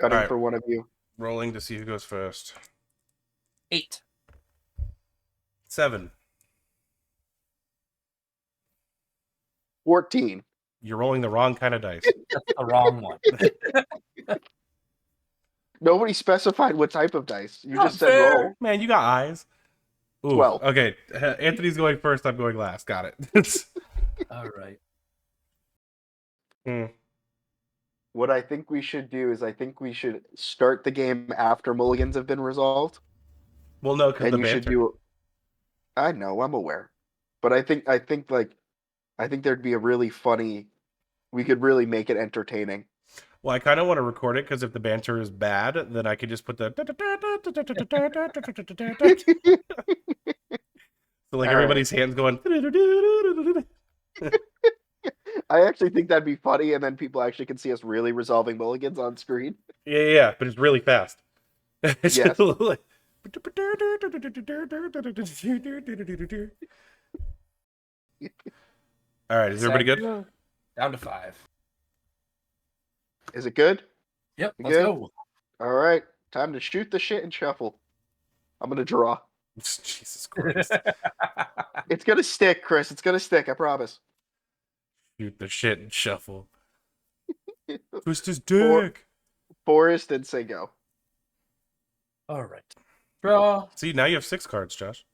Cutting right. for one of you. Rolling to see who goes first. 8. 7. 14. You're rolling the wrong kind of dice. That's the wrong one. Nobody specified what type of dice. You Not just said fair. roll. Man, you got eyes. Ooh, 12. okay. Anthony's going first. I'm going last. Got it. All right. What I think we should do is I think we should start the game after mulligans have been resolved. Well, no, because And the you should banter. do. I know, I'm aware, but I think there'd be a really funny. We could really make it entertaining. Well, I kind of want to record it because if the banter is bad, then I could just put the. So like All everybody's hands going. I actually think that'd be funny, and then people actually can see us really resolving mulligans on screen. Yeah, but it's really fast. It's Yes. just like- All right, is everybody good? Down to 5. Is it good? Yep, You let's good? go. All right, time to shoot the shit and shuffle. I'm gonna draw. Jesus Christ. It's gonna stick, Chris. It's gonna stick. I promise. Shoot the shit and shuffle. Twist his dick. Forrest and say go. All right. Draw. See, now you have 6 cards, Josh.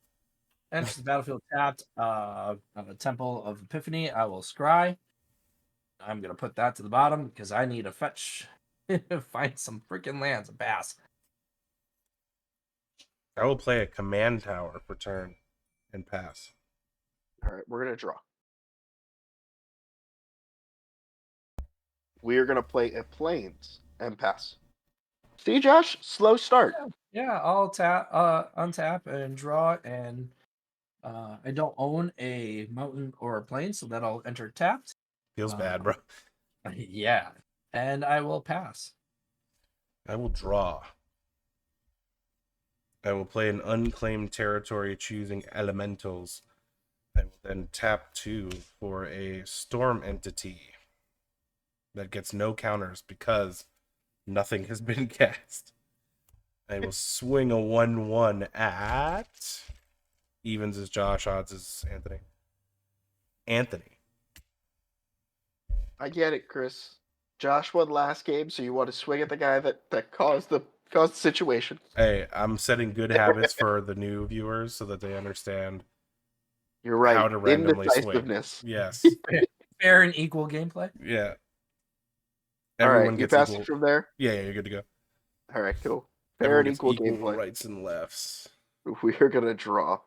Enters the battlefield tapped. On the Temple of Epiphany, I will scry. I'm going to put that to the bottom because I need a fetch. Find some freaking lands and pass. I will play a command tower for turn and pass. All right, we're gonna draw. We are gonna play a plains and pass. See, Josh, slow start. Yeah, I'll untap and draw, and I don't own a mountain or a plain, so that'll enter tapped. Feels bad, bro. Yeah, and I will pass. I will draw. I will play an unclaimed territory choosing elementals. I will then tap 2 for a storm entity that gets no counters because nothing has been cast. I will swing a 1/1 at evens is Josh, odds is Anthony. Anthony. I get it, Chris. Josh won last game, so you want to swing at the guy that caused the situation. Hey, I'm setting good habits for the new viewers so that they understand You're right. how to randomly swing. Indecisiveness. Yes. Fair and equal gameplay. Yeah. All Everyone right, you gets pass equal. it from there. Yeah, you're good to go. All right, cool. Fair Everyone and gets equal gameplay. rights and lefts. We are gonna draw.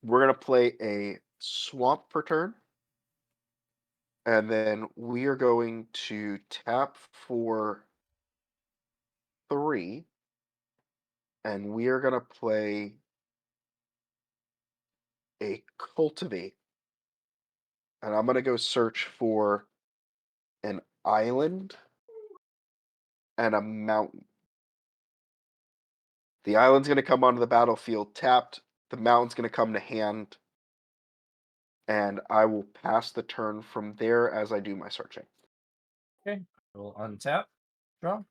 We're gonna play a swamp for turn, and then we are going to tap for 3, and we are gonna play a cultivate, and I'm gonna go search for an island and a mountain. The island's going to come onto the battlefield tapped. The mountain's going to come to hand. And I will pass the turn from there as I do my searching. Okay, I will untap, draw,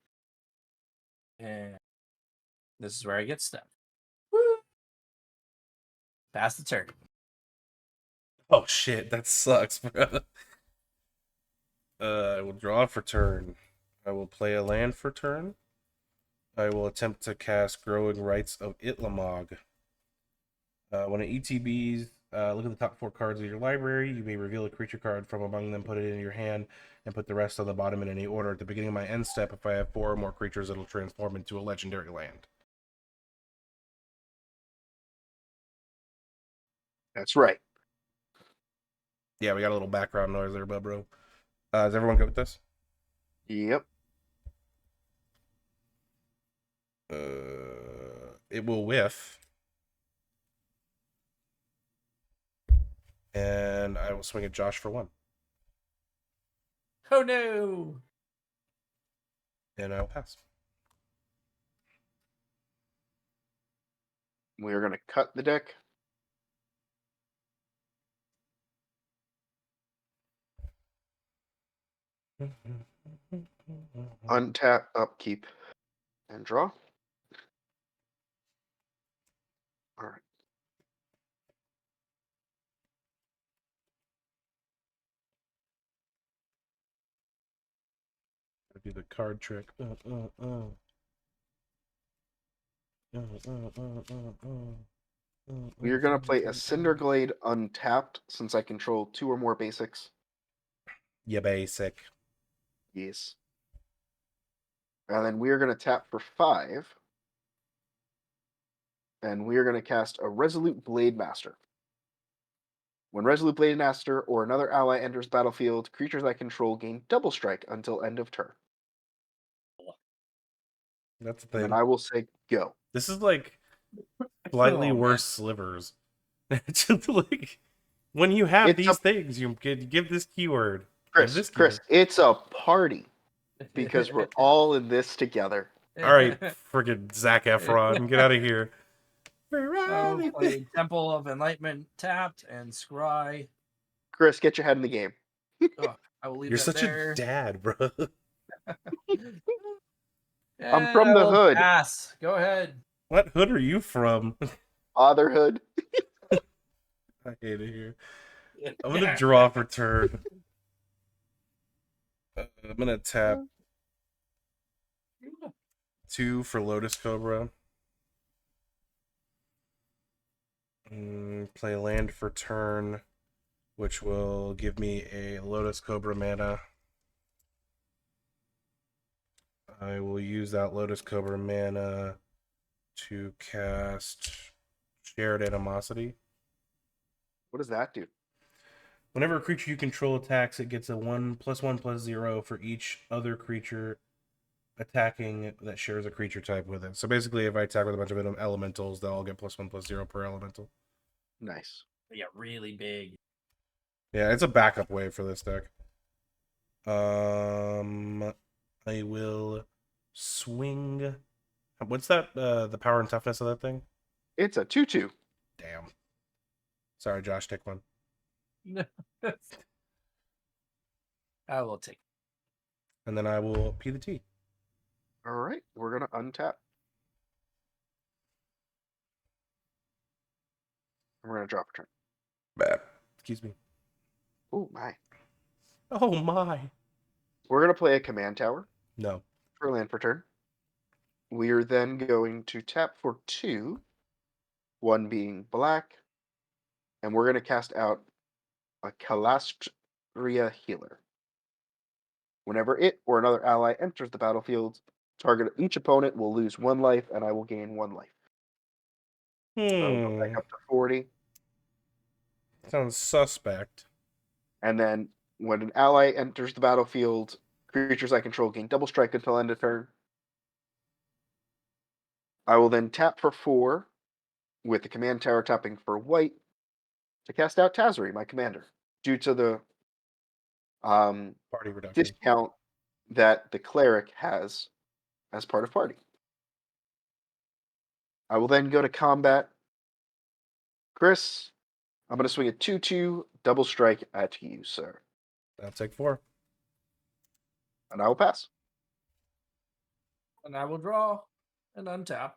and this is where I get stepped. Woo! Pass the turn. Oh shit, that sucks, bro. I will draw for turn. I will play a land for turn. I will attempt to cast Growing Rights of Itlamog. When it ETBs, look at the top 4 cards of your library. You may reveal a creature card from among them, put it in your hand, and put the rest on the bottom in any order. At the beginning of my end step, if I have 4 or more creatures, it'll transform into a legendary land. That's right. Yeah, we got a little background noise there, bro. Is everyone good with this? Yep. It will whiff. And I will swing at Josh for 1. Oh no! And I'll pass. We are going to cut the deck. Untap, upkeep, and draw. All right. Do the card trick. We are going to play a Cinderglade untapped since I control 2 or more basics. Yeah, basic. Yes. And then we are going to tap for 5. And we are going to cast a Resolute Blade Master. When Resolute Blade Master or another ally enters battlefield, creatures I control gain double strike until end of turn. That's the And then thing. I will say go. This is like slightly Oh, worse slivers. Just like when you have It's these things, you give this keyword. Give this Chris, keyword. it's a party because we're all in this together. All right, friggin' Zac Efron, get out of here. I'll play Temple of Enlightenment tapped and scry. Chris, get your head in the game. Oh, I will leave You're that such there. a dad, bro. I'm And from I the will hood. pass. Go ahead. What hood are you from? Fatherhood. I hate it here. I'm gonna draw for turn. I'm gonna tap 2 for Lotus Cobra. Play land for turn, which will give me a Lotus Cobra mana. I will use that Lotus Cobra mana to cast Shared Animosity. What does that do? Whenever a creature you control attacks, it gets a 1/1/0 for each other creature attacking that shares a creature type with it. So basically, if I attack with a bunch of elementals, they'll all get +1/+0 per elemental. Nice. Yeah, really big. Yeah, it's a backup wave for this deck. I will swing. What's that? The power and toughness of that thing? It's a 2/2. Damn. Sorry, Josh. Take one. I will take. And then I will P the T. All right, we're gonna untap. And we're gonna drop a turn. Bad. Excuse me. Oh my. Oh my. We're gonna play a command tower No. for land per turn. We are then going to tap for 2, one being black, and we're gonna cast out a Calastria Healer. Whenever it or another ally enters the battlefield, target each opponent will lose 1 life, and I will gain 1 life. So I will go back up to 40. Sounds suspect. And then when an ally enters the battlefield, creatures I control gain double strike until end of turn. I will then tap for 4 with the command tower tapping for white to cast out Tazri, my commander, due to the Party reduction. discount that the cleric has as part of party. I will then go to combat. Chris, I'm going to swing a 2/2 double strike at you, sir. I'll take 4. And I will pass. And I will draw and untap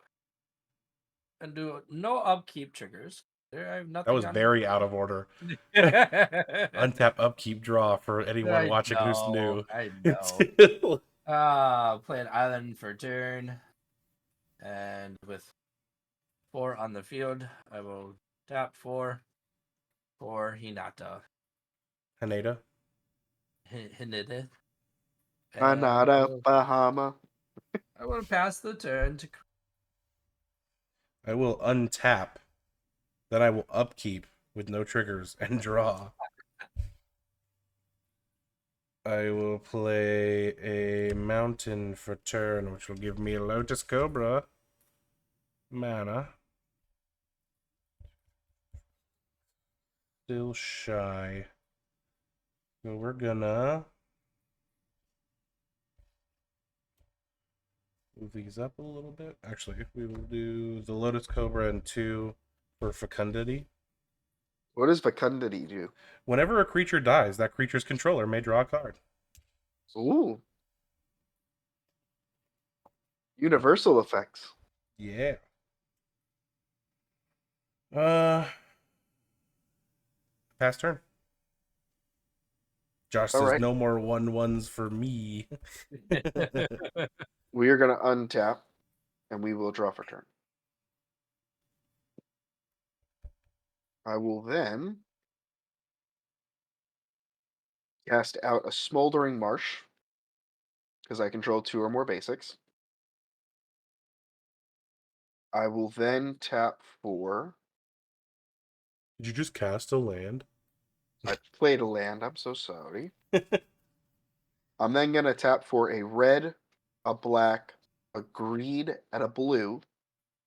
and do no upkeep triggers. There, I have nothing. That was on very out of order. I Untap, upkeep, draw for anyone watching who's new. I know. Play an island for turn. And with 4 on the field, I will tap 4 for Hinata. Hinata. Hinata. Another Bahama. I want to pass the turn to. I will untap. Then I will upkeep with no triggers and draw. I will play a mountain for turn, which will give me a Lotus Cobra mana. Still shy. So we're gonna move these up a little bit. Actually, we will do the Lotus Cobra and 2 for Fecundity. What does Fecundity do? Whenever a creature dies, that creature's controller may draw a card. Ooh. Universal effects. Yeah. Uh, Pass turn. Josh All says right. no more 1/1s for me. We are going to untap, and we will draw for turn. I will then cast out a Smoldering Marsh, because I control 2 or more basics. I will then tap for... Did you just cast a land? I played a land, I'm so sorry. I'm then going to tap for a red, a black, a green, and a blue,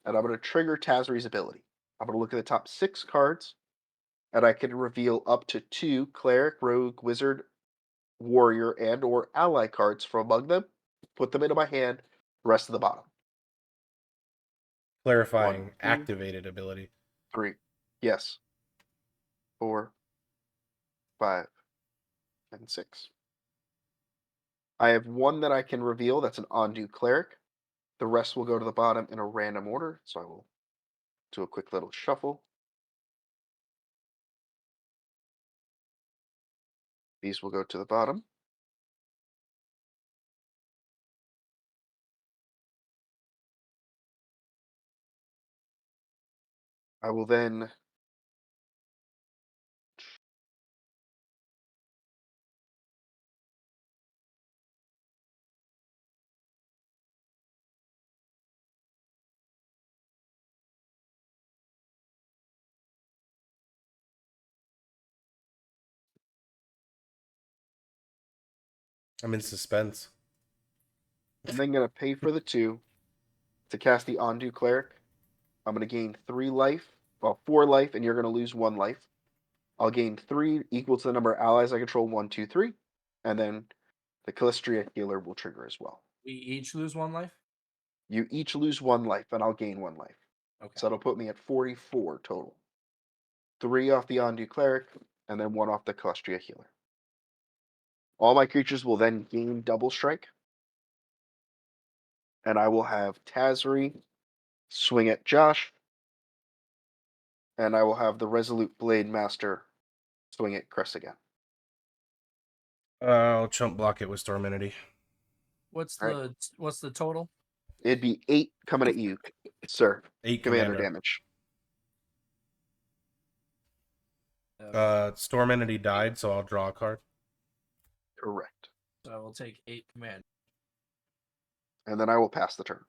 and I'm going to trigger Tazri's ability. I'm going to look at the top 6 cards, and I can reveal up to 2 Cleric, Rogue, Wizard, Warrior, and or Ally cards from among them, put them into my hand, rest of the bottom. 1, Clarifying 2, activated ability. 3. Yes. 4, 5, and 6. I have 1 that I can reveal, that's an Ondu Cleric. The rest will go to the bottom in a random order, so I will do a quick little shuffle. These will go to the bottom. I will then I'm in suspense. I'm then going to pay for the 2 to cast the Ondu Cleric. I'm going to gain 3 life, well, 4 life, and you're going to lose 1 life. I'll gain 3 equal to the number of allies I control, 1, 2, 3. And then the Callistria healer will trigger as well. We each lose 1 life? You each lose 1 life, and I'll gain 1 life. Okay. So that'll put me at 44 total. 3 off the Ondu Cleric, and then 1 off the Callistria healer. All my creatures will then gain double strike. And I will have Tazri swing at Josh. And I will have the Resolute Blade Master swing at Chris again. I'll chump block it with Storm Entity. What's All right. the total? It'd be 8 coming at you, sir. 8 Commander commander. damage. Storm Entity died, so I'll draw a card. Correct. So I will take 8 command. And then I will pass the turn.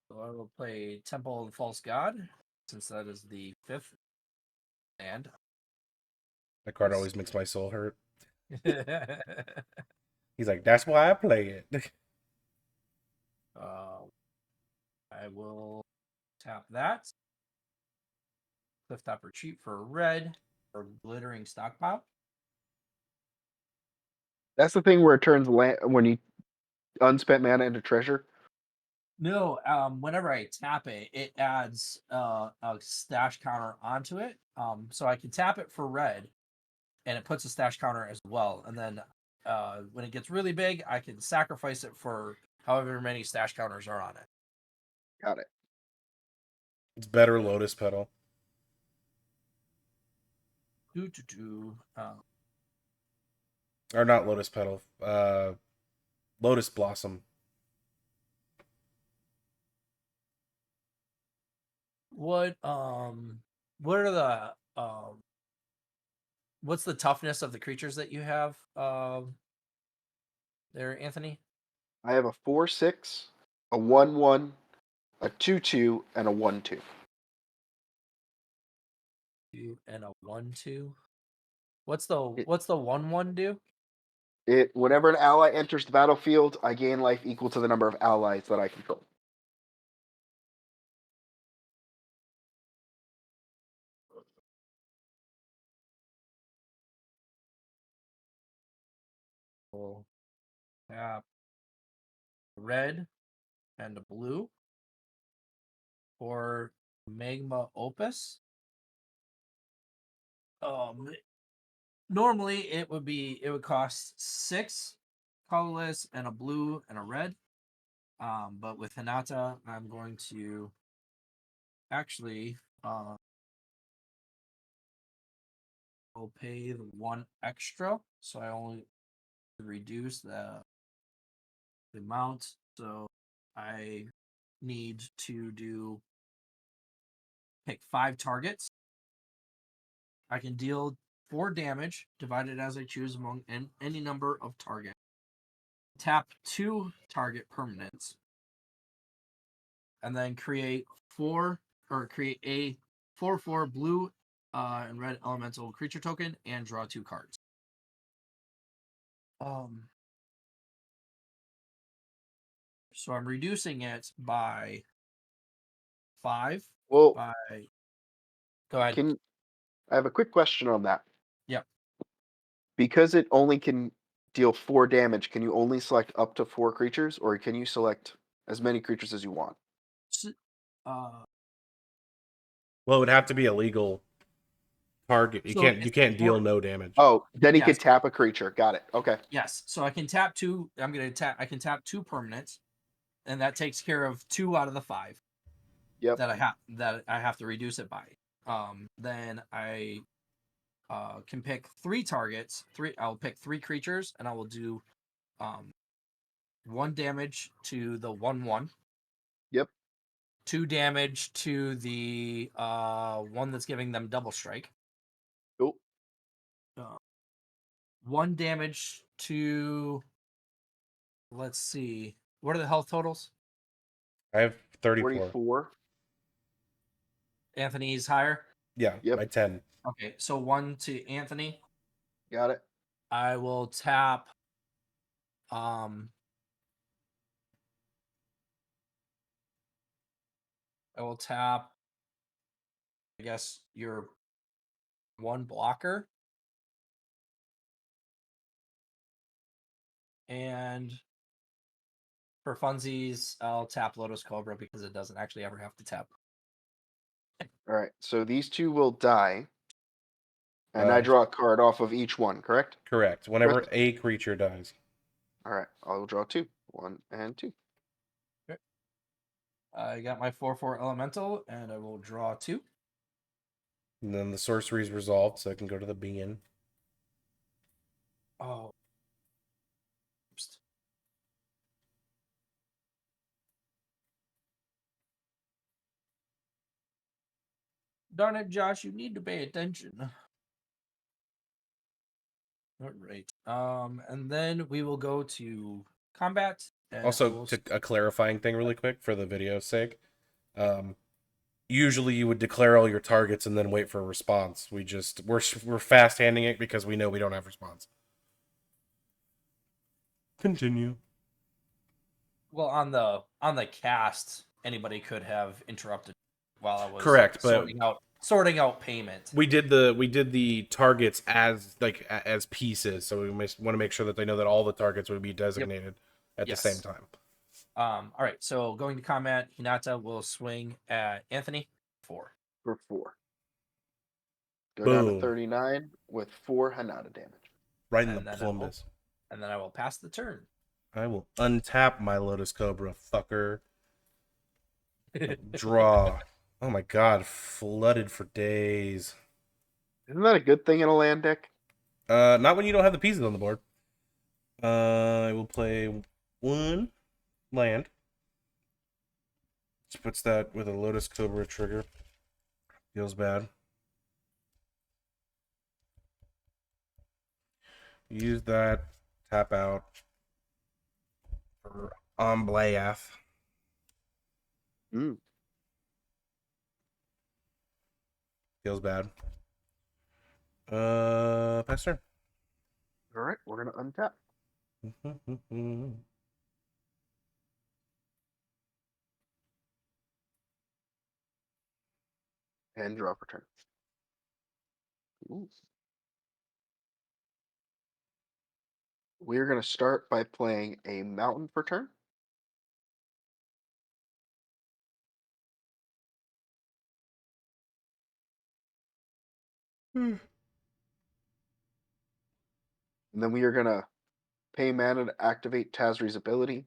So I will play Temple of the False God, since that is the 5th land. That card always makes my soul hurt. He's like, that's why I play it. I will tap that. Cliff Top Retreat for red or Glittering Stockpile. That's the thing where it turns when you unspent mana into treasure. No, whenever I tap it, it adds a stash counter onto it. So I can tap it for red, and it puts a stash counter as well. And then when it gets really big, I can sacrifice it for however many stash counters are on it. Got it. It's better Lotus Petal. Or not Lotus Petal. Lotus Blossom. What are the what's the toughness of the creatures that you have there, Anthony? I have a 4/6, a 1/1, a 2/2, and a 1/2. 2 and a 1/2. What's the 1/1 do? Whenever an ally enters the battlefield, I gain life equal to the number of allies that I control. We'll tap red and a blue, or Magma Opus. Normally it would cost 6 colorless and a blue and a red. But with Hinata, I'm going to actually I'll pay the 1 extra, so I only reduce the amount. So I need to pick 5 targets. I can deal 4 damage divided as I choose among any number of targets. Tap 2 target permanents, and then create a 4/4 blue and red elemental creature token and draw 2 cards. So I'm reducing it by 5. Well, Go ahead. I have a quick question on that. Yep. Because it only can deal 4 damage, can you only select up to 4 creatures, or can you select as many creatures as you want? Uh, Well, it would have to be a legal target. You So can't deal no damage. Oh, then he Yes. could tap a creature. Got it. Okay. yes. So I can tap 2. I can tap 2 permanents, and that takes care of 2 out of the 5 Yep. that I have to reduce it by. Then I can pick 3 targets. I'll pick 3 creatures, and I will do 1 damage to the 1/1. Yep. 2 damage to the one that's giving them double strike. Cool. 1 damage to. Let's see. What are the health totals? I have 34. 44. Anthony's higher. Yeah, Yep. my 10. Okay, so 1 to Anthony. Got it. I will tap. I will tap. I guess your 1 blocker. And for funsies, I'll tap Lotus Cobra because it doesn't actually ever have to tap. All right. So these 2 will die, and I draw a card off of each one, correct? Correct. Whenever a creature dies. All right. I will draw 2. 1 and 2. Okay. I got my 4/4 elemental, and I will draw 2. And then the sorcery is resolved, so I can go to the bean. Oh. Oops. Darn it, Josh, you need to pay attention. All right. And then we will go to combat. Also, to a clarifying thing really quick for the video's sake. Usually you would declare all your targets and then wait for a response. We're fast handing it because we know we don't have response. Continue. Well, on the cast, anybody could have interrupted while I was Correct, but sorting out payment. We did the targets as pieces, so we want to make sure that they know that all the targets would be designated at the same time. All right, so going to combat, Hinata will swing at Anthony 4. For 4. Go Boom. down to 39 with 4 Hinata damage. Right in the plumbus. And then I will pass the turn. I will untap my Lotus Cobra, fucker. Draw. Oh my god, flooded for days. Isn't that a good thing in a land deck? Not when you don't have the pieces on the board. I will play 1 land. Which puts that with a Lotus Cobra trigger. Feels bad. Use that. Tap out. For Omblayath. Feels bad. Pass turn. All right, we're gonna untap. And draw for turn. Ooh. We're gonna start by playing a mountain for turn. And then we are gonna pay mana to activate Tazri's ability.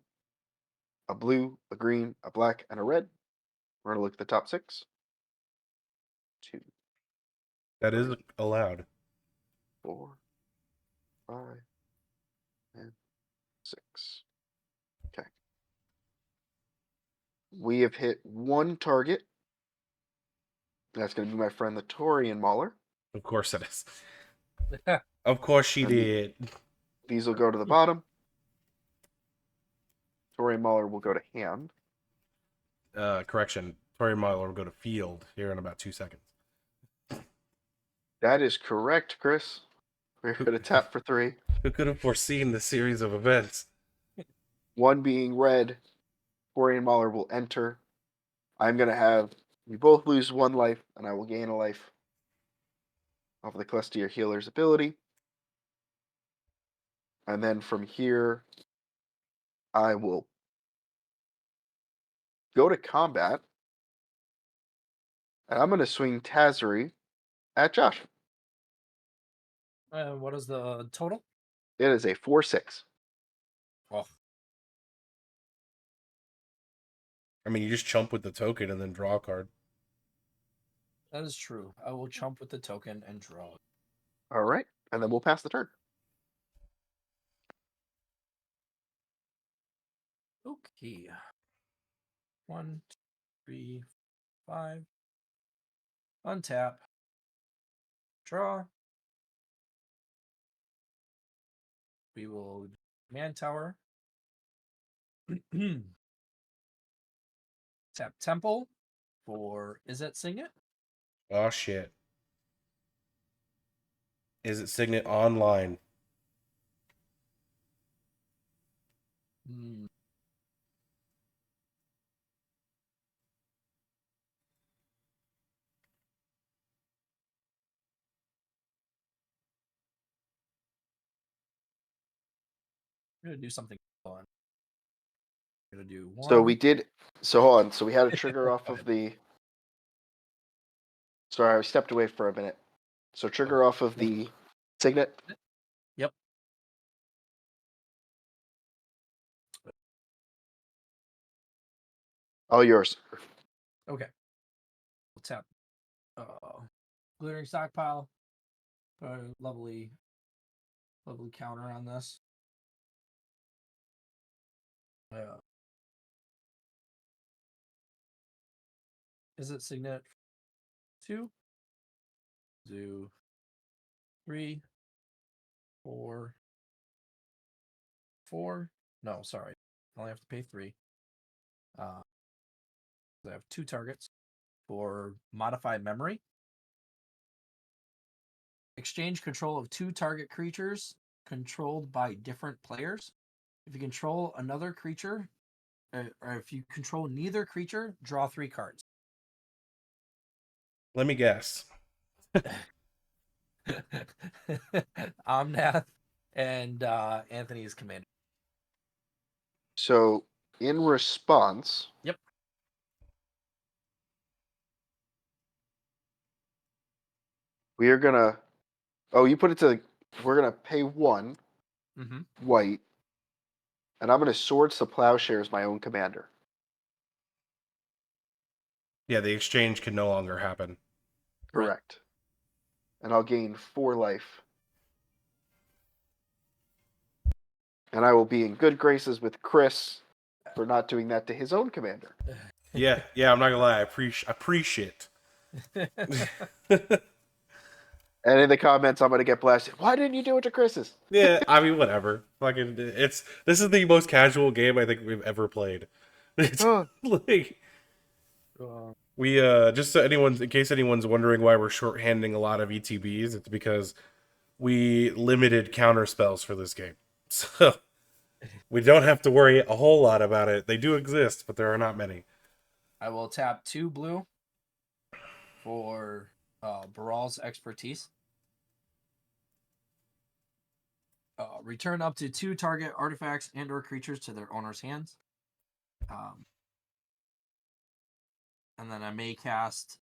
A blue, a green, a black, and a red. We're gonna look at the top 6. 2, That is 3, allowed. 4, 5, and 6. Okay. We have hit one target. That's going to be my friend the Torian Mauler. Of course it is. Of course she And did. these will go to the bottom. Torian Mauler will go to hand. Correction. Tori Milo will go to field here in about 2 seconds. That is correct, Chris. We're going to tap for 3. Who could have foreseen the series of events? One being red. Torian Mauler will enter. I'm going to have... We both lose 1 life, and I will gain a life off of the Celestial Healer's ability. And then from here, I will go to combat. And I'm going to swing Tazri at Josh. What is the total? It is a 4/6. Oh, I mean, you just chump with the token and then draw a card. that is true. I will chump with the token and draw. All right. And then we'll pass the turn. Okay. 1, 2, 3, 5. Untap. Draw. We will man tower. Tap temple for is it Signet? Oh, shit. Is it Signet online? Hmm. I'm gonna do something fun. I'm gonna do 1. So we did. So hold on. So we had a trigger off of the. Sorry, I stepped away for a minute. So trigger off of the Signet. Yep. All yours. Okay. We'll tap glittering stockpile. Put a lovely counter on this. Is it Signet 2? Do 3, 4, 4. No, sorry. I only have to pay 3. I have 2 targets for modify memory. Exchange control of 2 target creatures controlled by different players. If you control another creature, or if you control neither creature, draw 3 cards. Let me guess. Omnath and Anthony's commander. So in response. Yep. We are gonna. Oh, you put it to. We're gonna pay 1 white, and I'm gonna Swords to Plowshare as my own commander. Yeah, the exchange can no longer happen. Correct. Right. And I'll gain 4 life. And I will be in good graces with Chris for not doing that to his own commander. Yeah, I'm not gonna lie. I appreciate. And in the comments, I'm gonna get blasted. Why didn't you do it to Chris's? Yeah, I mean, whatever. Fucking, this is the most casual game I think we've ever played. It's like we just so in case anyone's wondering why we're shorthanding a lot of ETBs, it's because we limited counter spells for this game, so we don't have to worry a whole lot about it. They do exist, but there are not many. I will tap 2 blue for Baral's expertise. Return up to 2 target artifacts and/or creatures to their owner's hands. And then I may cast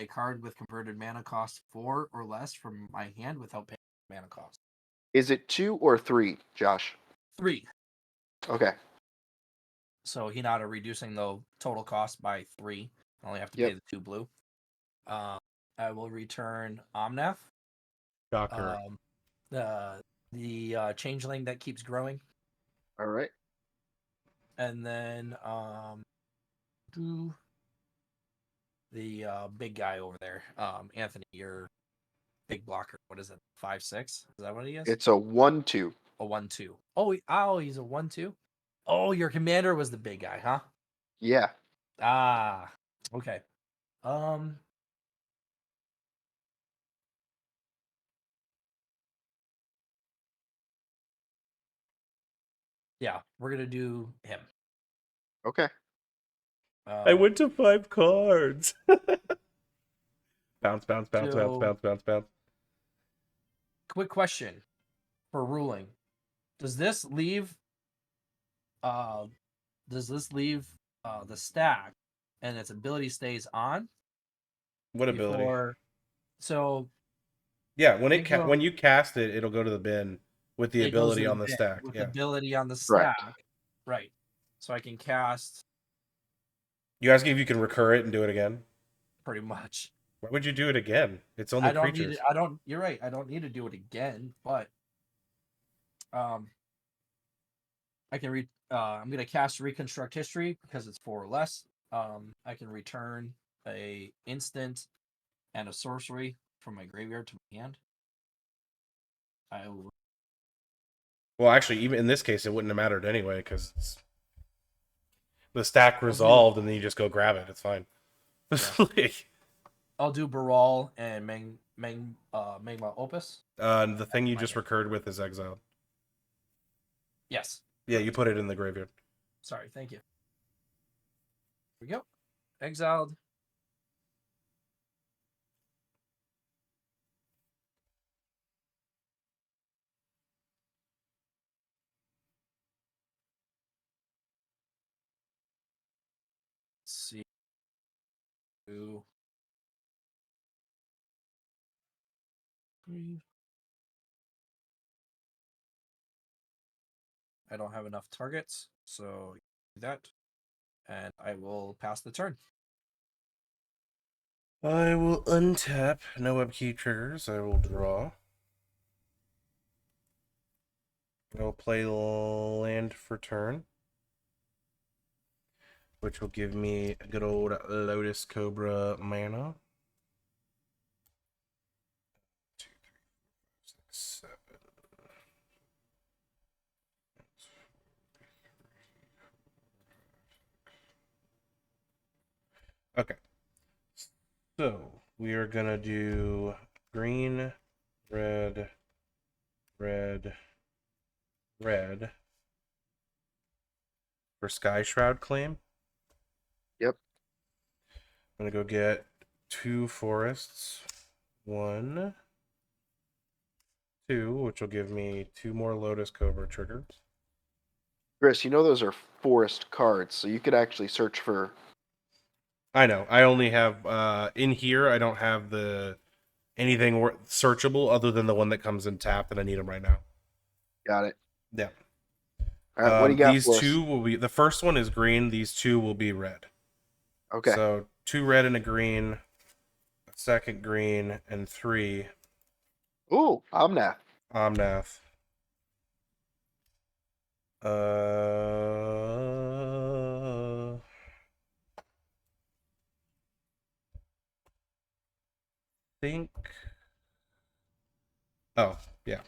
a card with converted mana cost 4 or less from my hand without paying mana cost. Is it 2 or 3, Josh? 3. Okay. So Hinata reducing the total cost by 3. I only have to pay Yep. the 2 blue. I will return Omnath. Shocker. The changeling that keeps growing. All right. And then do the big guy over there. Anthony, your big blocker. What is it? 5/6? Is that what he is? It's a 1/2. A 1/2. He's a 1/2. Oh, your commander was the big guy, huh? Yeah. Ah, okay. Um, yeah, we're gonna do him. Okay. I went to 5 cards. Bounce, bounce, bounce, bounce, So, bounce, bounce, bounce. quick question for ruling: Does this leave? Uh, does this leave the stack and its ability stays on What ability? before? So Yeah, when you cast it, it'll go to the bin with the it goes ability to the on the bin stack. with Yeah. ability on the Correct. stack, right? So I can cast You asking if you can recur it and do it again? pretty much. Why would you do it again? It's only I don't need it. creatures. I don't. You're right. I don't need to do it again, but um, I can read. I'm gonna cast Reconstruct History because it's 4 or less. I can return a instant and a sorcery from my graveyard to my hand. I will. Well, actually, even in this case, it wouldn't have mattered anyway because the stack I'll do, resolved, and then you just go grab it. It's fine. yeah. I'll do Baral and Magma Opus. The thing you My just hand. recurred with is exiled. Yes. Yeah, you put it in the graveyard. Sorry. Thank you. Here we go. Exiled. Let's see. 2, 3. I don't have enough targets, so do that, and I will pass the turn. I will untap. No upkeep triggers. I will draw. I will play land for turn, which will give me a good old Lotus Cobra mana. 2, 3, 4, 5, 6, 7. Okay. So we are gonna do green, red, red, red for Sky Shroud claim. Yep. I'm gonna go get 2 forests. 1, 2, which will give me 2 more Lotus Cobra triggers. Chris, you know those are forest cards, so you could actually search for. I know. I only have in here. I don't have the anything searchable other than the one that comes in tapped, and I need them right now. Got it. Yeah. All right. What do you got These for us? 2 will be the first one is green. These 2 will be red. Okay. So 2 red and a green, a second green, and 3 Ooh, Omnath. Omnath. Think. Oh yeah.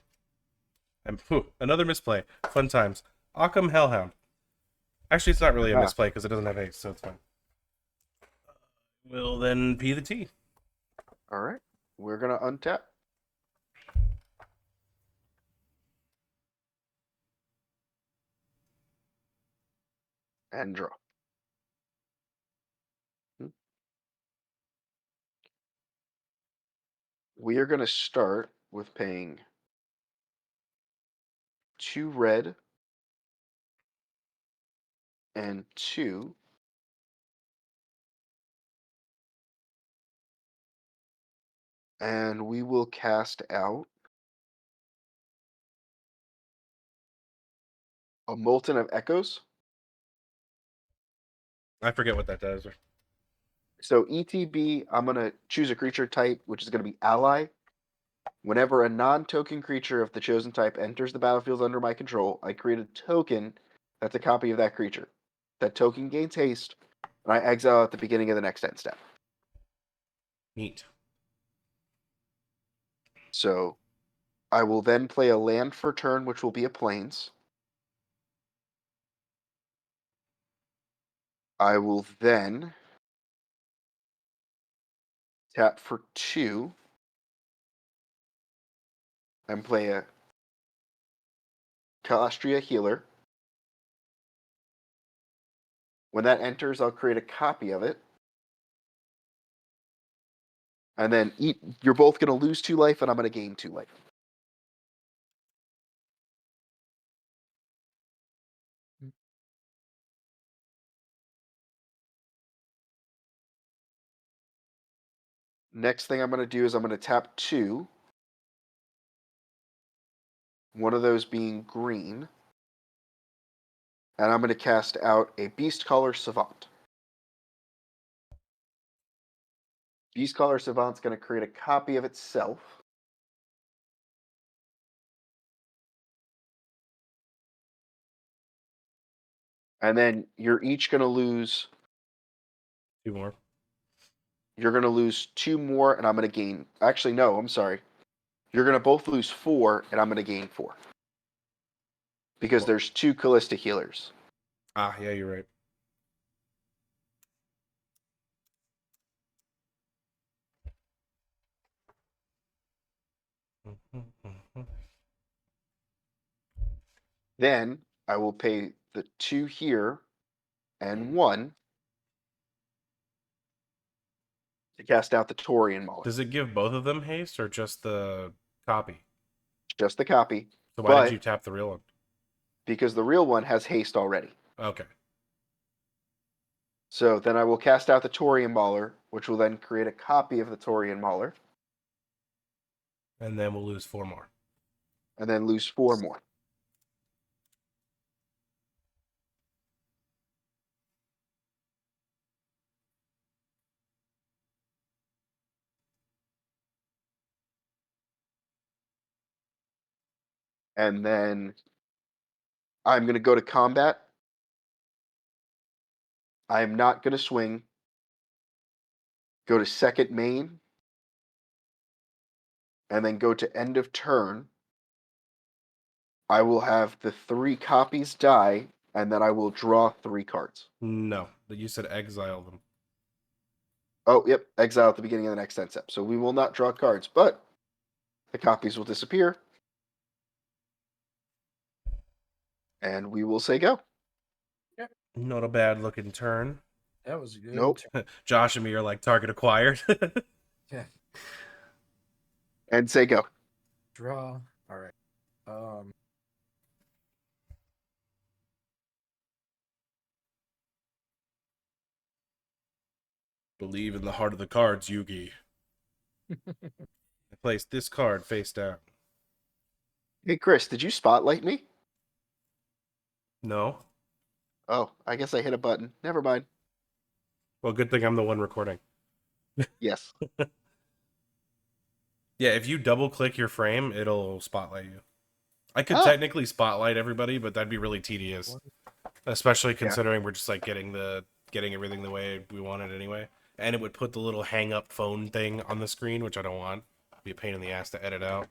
Another misplay. Fun times. Occam Hellhound. Actually, it's not really a misplay because it doesn't have haste, so it's fine. We'll then P the T. All right. We're gonna untap. And draw. We are gonna start with paying 2 red and 2 And we will cast out a Molten of Echoes. I forget what that does. So ETB, I'm going to choose a creature type, which is going to be Ally. Whenever a non-token creature of the chosen type enters the battlefield under my control, I create a token that's a copy of that creature. That token gains haste, and I exile at the beginning of the next end step. Neat. So I will then play a land for turn, which will be a Plains. I will then tap for 2 and play a Calastria Healer. When that enters, I'll create a copy of it. And then you're both going to lose 2 life, and I'm going to gain 2 life. Next thing I'm going to do is I'm going to tap 2. One of those being green. And I'm going to cast out a Beastcaller Savant. Beastcaller Savant's going to create a copy of itself. And then you're each going to lose. 2 more. You're going to lose 2 more, and I'm going to gain. Actually, no, I'm sorry. You're going to both lose 4, and I'm going to gain 4. Because Well, there's 2 Callista Healers. Ah, yeah, you're right. Then I will pay the 2 here and 1 to cast out the Taurian Mauler. Does it give both of them haste or just the copy? Just the copy. So why But did you tap the real one? because the real one has haste already. Okay. So then I will cast out the Taurian Mauler, which will then create a copy of the Taurian Mauler, And then we'll lose 4 more. and then lose 4 more. And then I'm going to go to combat. I'm not going to swing. Go to second main. And then go to end of turn. I will have the 3 copies die, and then I will draw 3 cards. No, but you said exile them. Oh, yep, exile at the beginning of the next end step. So we will not draw cards, but the copies will disappear. And we will say go. Not a bad looking turn. That was a good. Nope. Josh and me are like target acquired. Yeah. And say go. Draw. All right. Believe in the heart of the cards, Yugi. I placed this card face down. Hey, Chris, did you spotlight me? No? Oh, I guess I hit a button. Never mind. Well, good thing I'm the one recording. Yes. Yeah, if you double click your frame, it'll spotlight you. I could Oh. technically spotlight everybody, but that'd be really tedious. Especially considering we're just like getting everything the way we want it anyway. And it would put the little hang up phone thing on the screen, which I don't want. It'd be a pain in the ass to edit out.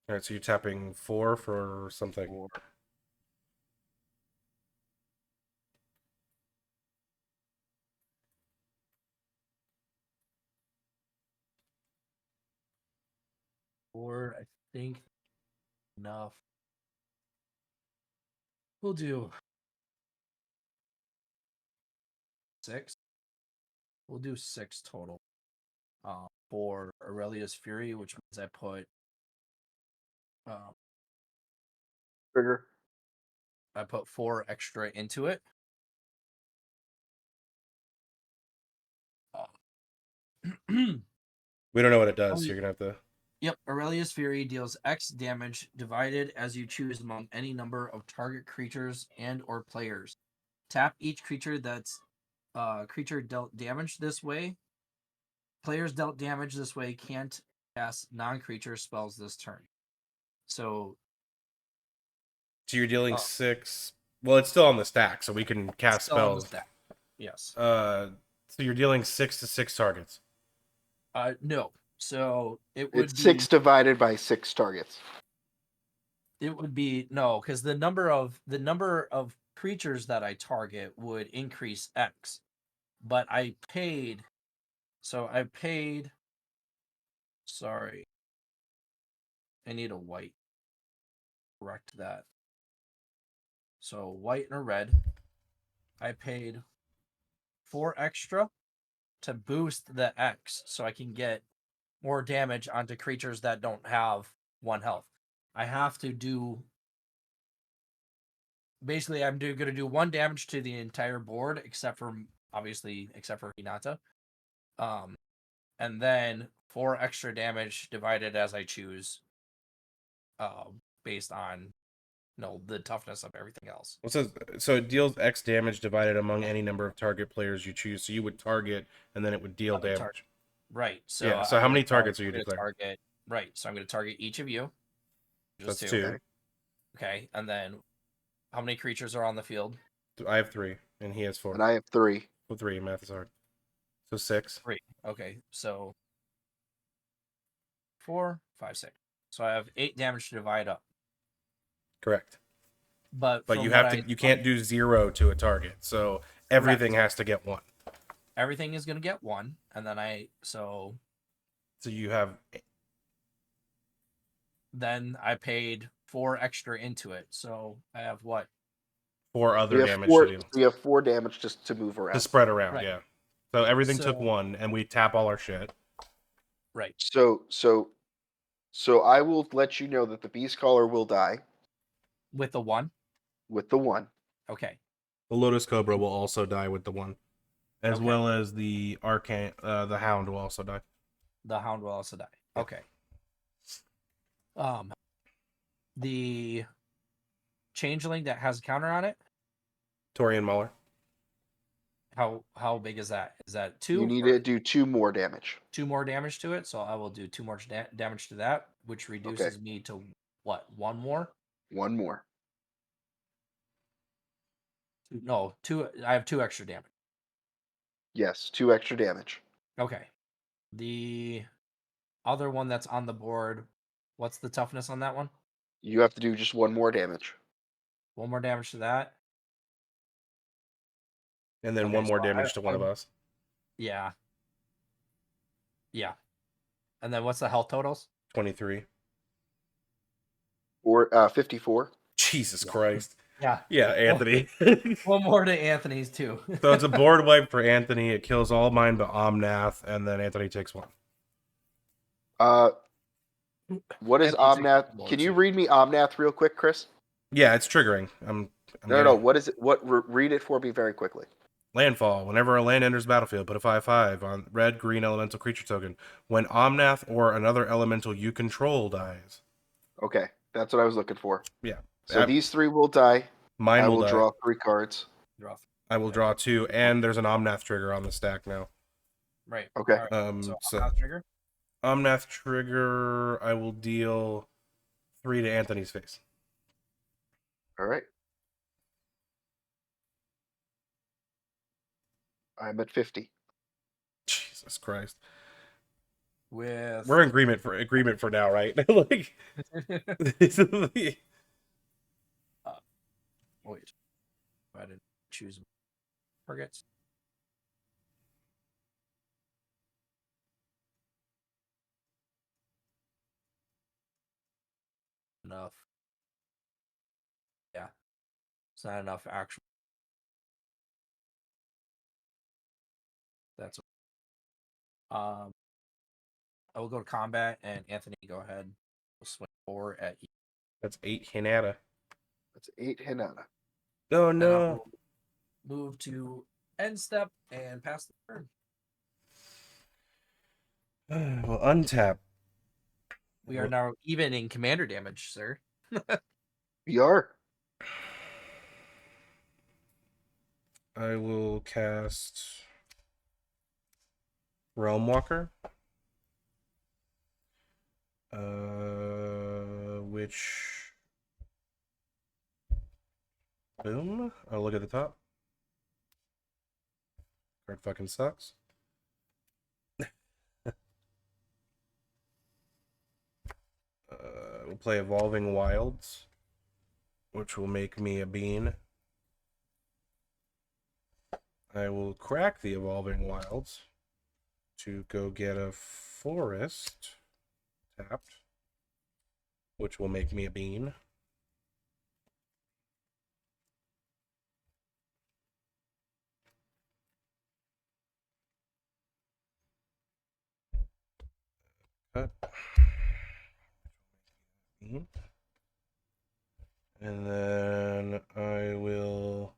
Alright, so you're tapping 4 for something. Or I think enough. We'll do 6. We'll do 6 total. For Aurelia's Fury, which means I put Trigger. I put 4 extra into it. We don't know what it does, so you're gonna have to. Yep, Aurelius Fury deals X damage divided as you choose among any number of target creatures and or players. Tap each creature that's creature dealt damage this way. Players dealt damage this way can't cast non-creature spells this turn. So you're dealing 6. Well, it's still on the stack, so we can cast still on the spells. stack. Yes. So you're dealing 6 to 6 targets. No. So it would It's be 6 divided by 6 targets. It would be no, because the number of creatures that I target would increase X. But I paid sorry. I need a white. Correct that. So white and a red. I paid 4 extra to boost the X so I can get more damage onto creatures that don't have 1 health. I have to do basically I'm going to do 1 damage to the entire board except for Hinata. And then 4 extra damage divided as I choose, based on the toughness of everything else. So it deals X damage divided among any number of target players you choose. So you would target, and then it would deal damage. Right. So yeah. So how many targets are you declaring? Target. Right. So I'm going to target each of you. That's 2. 2. Okay. And then how many creatures are on the field? I have 3, and he has 4. And I have 3. Well, 3. Math is hard. So 6. 3. Okay. So 4, 5, 6. So I have 8 damage to divide up. Correct. But you have to. You can't do 0 to a target. So everything has to get 1. Everything is going to get 1, and then So you have. Then I paid 4 extra into it, so I have what? 4 other You have damage 4, to deal. you have 4 damage just to move around. To spread around, Right. yeah. So everything took So- 1, and we tap all our shit. Right. So I will let you know that the Beast Caller will die With the 1? with the 1. Okay. The Lotus Cobra will also die with the 1, as Okay. well as the Arcane. The Hound will also die. The Hound will also die. Yeah. Okay. The Changeling that has a counter on it. Torian Mauler. How big is that? Is that 2? You need to do 2 more damage. 2 more damage to it, so I will do 2 more damage to that, which reduces me to what? 1 more? 1 more. No, 2. I have 2 extra damage. Yes, 2 extra damage. Okay. The other one that's on the board, what's the toughness on that one? You have to do just 1 more damage. 1 more damage to that. And then Okay, 1 more so damage to one of us. Yeah. Yeah. And then what's the health totals? 23. Or 54. Jesus Christ. Yeah. Yeah, Anthony. 1 more to Anthony's too. So it's a board wipe for Anthony. It kills all mine but Omnath, and then Anthony takes 1. What is Anthony takes Omnath? more, Can you too. read me Omnath real quick, Chris? Yeah, it's triggering. No. What is it? Read it for me very quickly. Landfall. Whenever a land enters the battlefield, put a 5/5 on red green elemental creature token. When Omnath or another elemental you control dies. Okay, that's what I was looking for. Yeah. So these 3 will die. Mine I will will die. draw 3 cards. Draw. I will draw 2, and there's an Omnath trigger on the stack now. Right. Okay. All right. So So Omnath trigger. Omnath trigger, I will deal 3 to Anthony's face. All right. I'm at 50. Jesus Christ. With We're in agreement for now, right? Like wait. I didn't choose targets. Enough. Yeah. It's not enough actual. That's I will go to combat, and Anthony, go ahead. We'll swing 4 at you. That's 8 Hinata. That's 8 Hinata. Oh And I no. will move to end step and pass the turn. Well, untap. We are now even in commander damage, sir. We are. I will cast Realm Walker. Which boom. I'll look at the top. Card fucking sucks. We'll play Evolving Wilds, which will make me a bean. I will crack the Evolving Wilds to go get a forest tapped, which will make me a bean. Cut. Bean. And then I will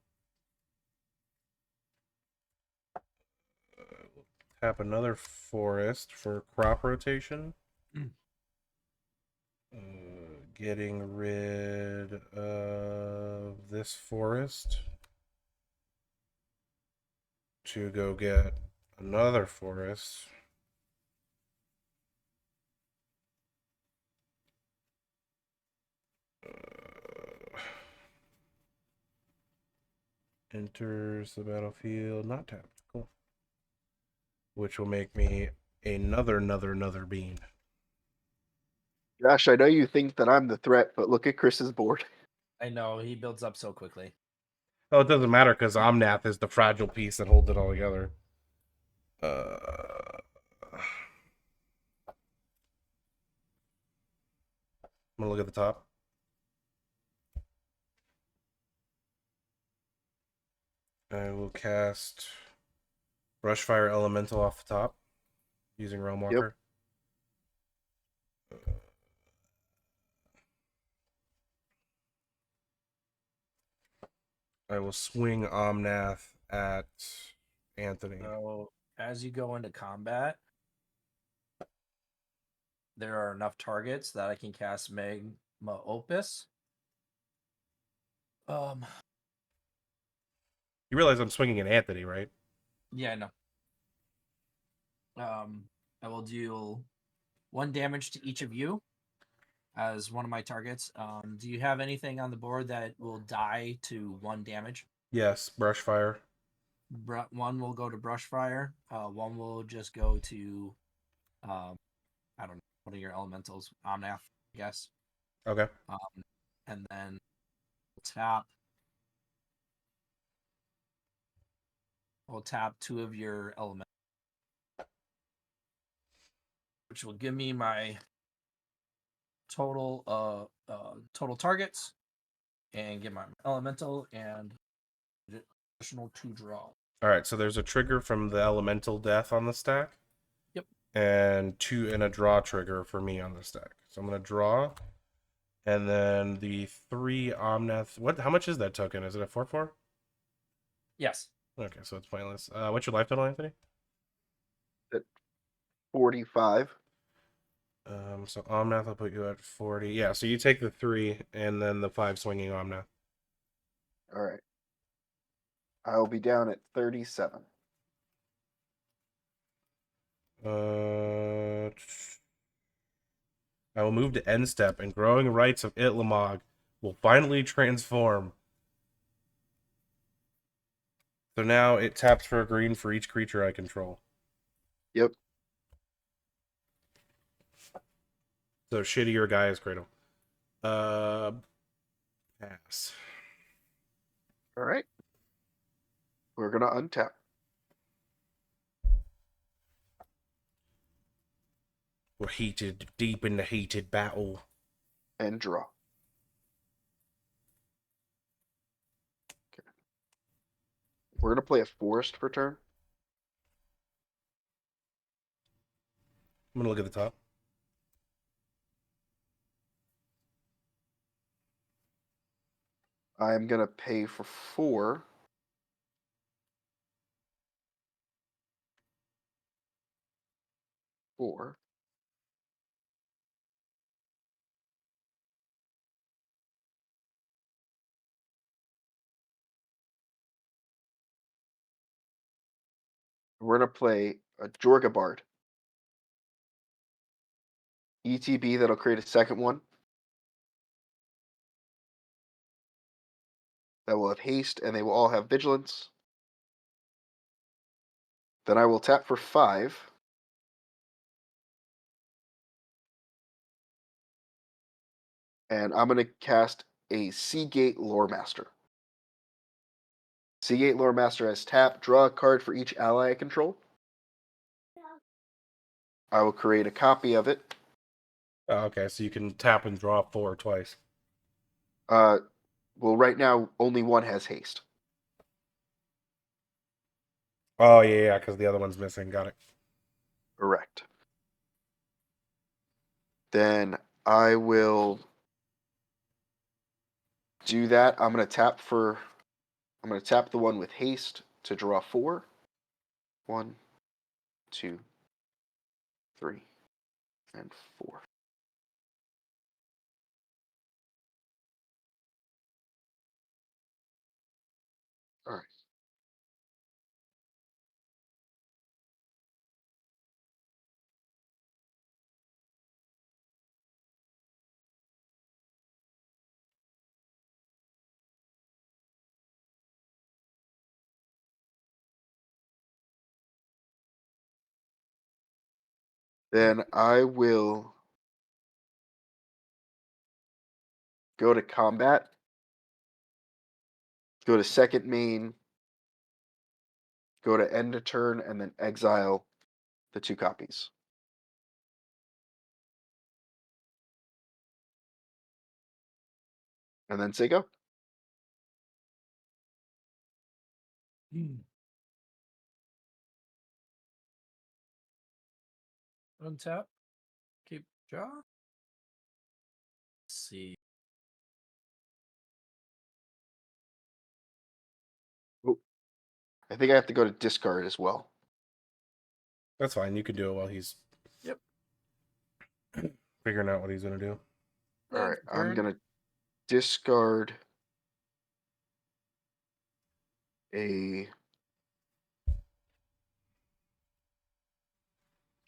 tap another forest for crop rotation. Getting rid of this forest to go get another forest. Enters the battlefield, not tapped. Cool. Which will make me another bean. Josh, I know you think that I'm the threat, but look at Chris's board. I know, he builds up so quickly. Oh, it doesn't matter because Omnath is the fragile piece that holds it all together. I'm gonna look at the top. I will cast Brushfire Elemental off the top using Realm Walker. Yep. I will swing Omnath at Anthony. So as you go into combat, there are enough targets that I can cast Magma Opus. You realize I'm swinging at Anthony, right? Yeah, I know. I will deal 1 damage to each of you as one of my targets. Do you have anything on the board that will die to 1 damage? Yes, Brushfire. 1 will go to Brushfire. 1 will just go to, I don't know, what are your elementals? Omnath, I guess. Okay. And then we'll tap. We'll tap 2 of your elements, which will give me my total total targets, and get my elemental and additional 2 draw. All right, so there's a trigger from the elemental death on the stack. Yep. And a draw trigger for me on the stack. So I'm gonna draw, and then the 3 Omnath. What? How much is that token? Is it a 4/4? Yes. Okay, so it's pointless. What's your life total, Anthony? At 45. So Omnath, I'll put you at 40. Yeah, so you take the 3 and then the 5 swinging Omnath. All right. I'll be down at 37. I will move to end step, and Growing Rights of Itlamog will finally transform. So now it taps for a green for each creature I control. Yep. So shittier Gaia's Cradle. Pass. All right. We're going to untap. We're heated, deep in the heated battle. And draw. Okay. We're going to play a forest for turn. I'm going to look at the top. I'm gonna pay for 4. Four. We're gonna play a Jorga Bard. ETB that'll create a second one. That will have haste, and they will all have vigilance. Then I will tap for 5. And I'm going to cast a Seagate Lore Master. Seagate Lore Master has tap, draw a card for each ally I control. I will create a copy of it. Oh, okay, so you can tap and draw 4 twice. Well, right now, only one has haste. Oh, yeah, because the other one's missing. Got it. Correct. Then I will do that. I'm going to tap the one with haste to draw 4. 1, 2, 3, and 4. All right. Then I will go to combat, go to second main, go to end of turn, and then exile the 2 copies. And then say go. Untap. Keep draw. Let's see. Oh, I think I have to go to discard as well. That's fine. You can do it while he's Yep. figuring out what he's going to do. All Land right, for I'm turn. going to discard a